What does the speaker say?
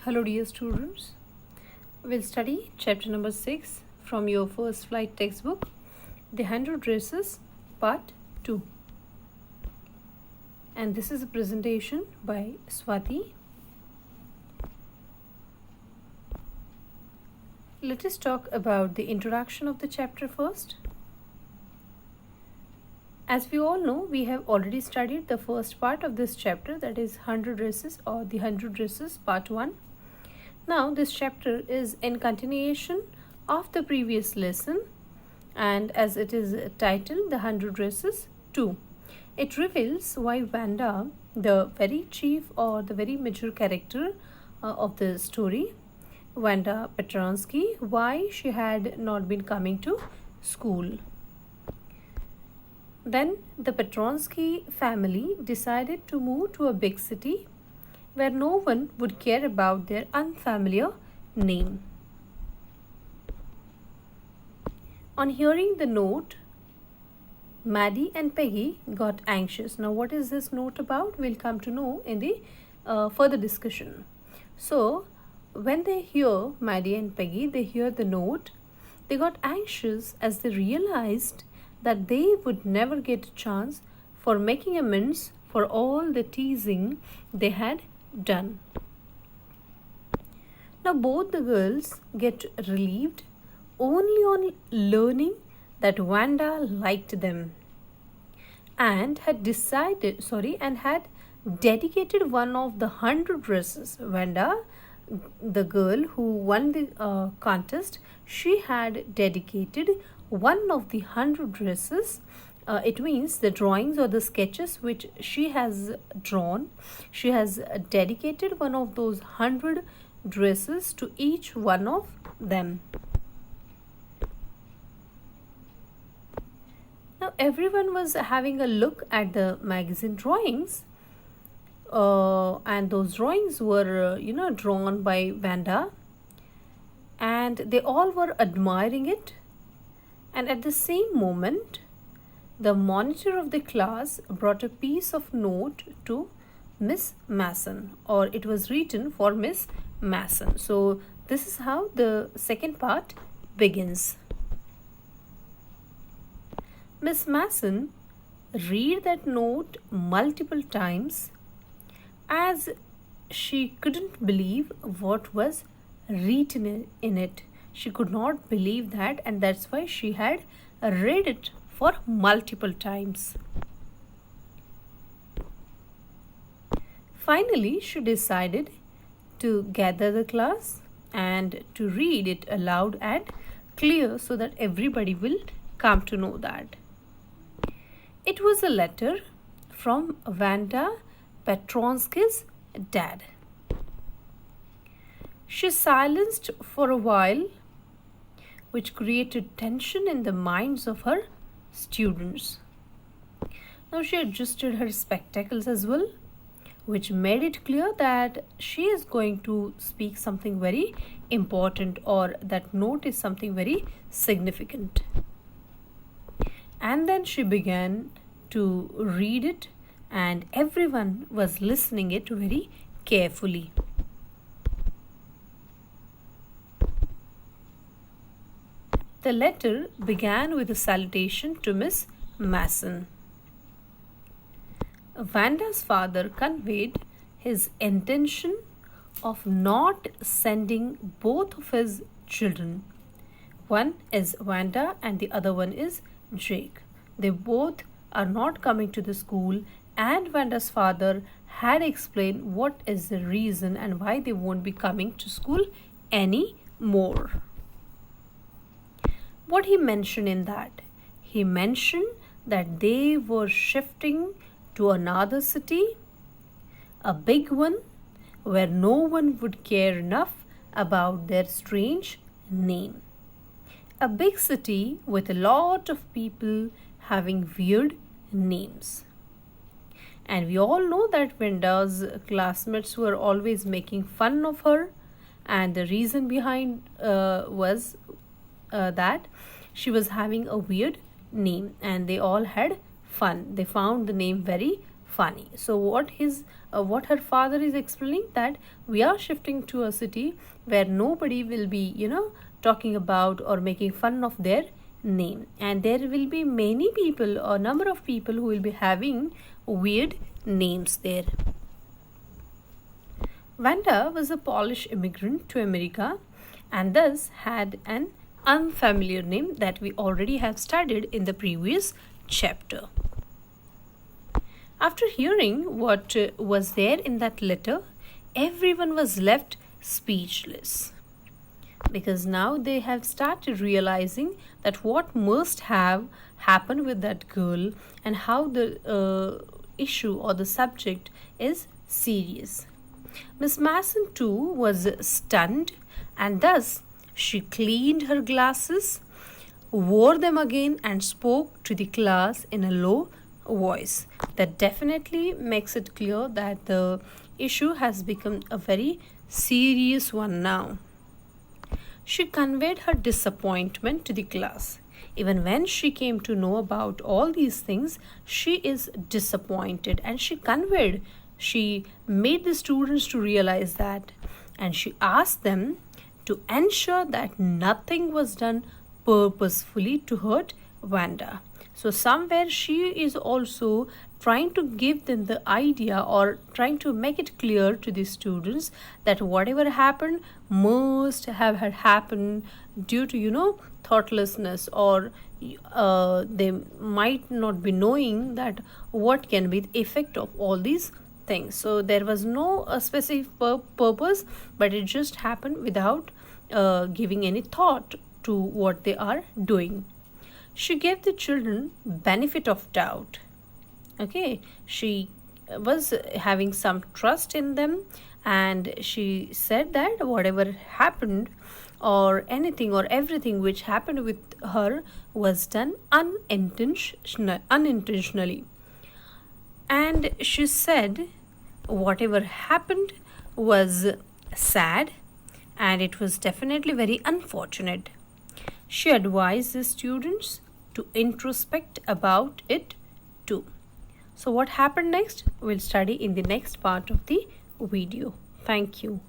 Hello dear students, we'll study chapter number 6 from your first flight textbook, The 100 Dresses part 2. And this is a presentation by Swati. Let us talk about the introduction of the chapter first. As we all know, we have already studied the first part of this chapter, that is 100 Dresses or the 100 Dresses part 1. Now this chapter is in continuation of the previous lesson, and as it is titled The 100 Dresses 2, it reveals why Wanda, the very chief or the very major character of the story, Wanda Petronsky, why she had not been coming to school. Then the Petronsky family decided to move to a big city where no one would care about their unfamiliar name. On hearing the note, Maddie and Peggy got anxious. Now, what is this note about? We'll come to know in the further discussion. So, when they hear Maddie and Peggy, they hear the note, they got anxious as they realized that they would never get a chance for making amends for all the teasing they had done. Now both the girls get relieved only on learning that Wanda liked them and had dedicated one of the 100 dresses. Wanda, the girl who won the contest, she had dedicated one of the 100 dresses. It means the drawings or the sketches which she has drawn. She has dedicated one of those 100 dresses to each one of them. Now everyone was having a look at the magazine drawings, and those drawings were drawn by Wanda, and they all were admiring it. And at the same moment, the monitor of the class brought a piece of note to Miss Masson, or it was written for Miss Masson. So this is how the second part begins. Miss Masson read that note multiple times as she couldn't believe what was written in it. She could not believe that, and that's why she had read it for multiple times. Finally, she decided to gather the class and to read it aloud and clear so that everybody will come to know that. It was a letter from Wanda Petronsky's dad. She silenced for a while, which created tension in the minds of her students. Now she adjusted her spectacles as well, which made it clear that she is going to speak something very important, or that note is something very significant. And then she began to read it, and everyone was listening it very carefully. The letter began with a salutation to Miss Masson. Wanda's father conveyed his intention of not sending both of his children. One is Wanda and the other one is Jake. They both are not coming to the school, and Wanda's father had explained what is the reason and why they won't be coming to school anymore. What he mentioned in that? He mentioned that they were shifting to another city, a big one, where no one would care enough about their strange name. A big city with a lot of people having weird names. And we all know that Wanda's classmates were always making fun of her, and the reason behind was that she was having a weird name, and they all had fun. They found the name very funny. So what her father is explaining, that we are shifting to a city where nobody will be, talking about or making fun of their name, and there will be many people, a number of people who will be having weird names there. Wanda was a Polish immigrant to America and thus had an unfamiliar name that we already have studied in the previous chapter. After hearing what was there in that letter, everyone was left speechless, because now they have started realizing that what must have happened with that girl and how the issue or the subject is serious. Miss Mason too was stunned, and thus she cleaned her glasses, wore them again, and spoke to the class in a low voice. That definitely makes it clear that the issue has become a very serious one now. She conveyed her disappointment to the class. Even when she came to know about all these things, she is disappointed, and she made the students to realize that, and she asked them to ensure that nothing was done purposefully to hurt Wanda. So somewhere she is also trying to give them the idea, or trying to make it clear to the students, that whatever happened must have had happened due to thoughtlessness, or they might not be knowing that what can be the effect of all these things. So there was no specific purpose, but it just happened without giving any thought to what they are doing. She gave the children benefit of doubt. Okay, she was having some trust in them, and she said that whatever happened, or anything or everything which happened with her, was done unintentionally. And she said whatever happened was sad, and it was definitely very unfortunate. She advised the students to introspect about it too. So what happened next, we'll study in the next part of the video. Thank you.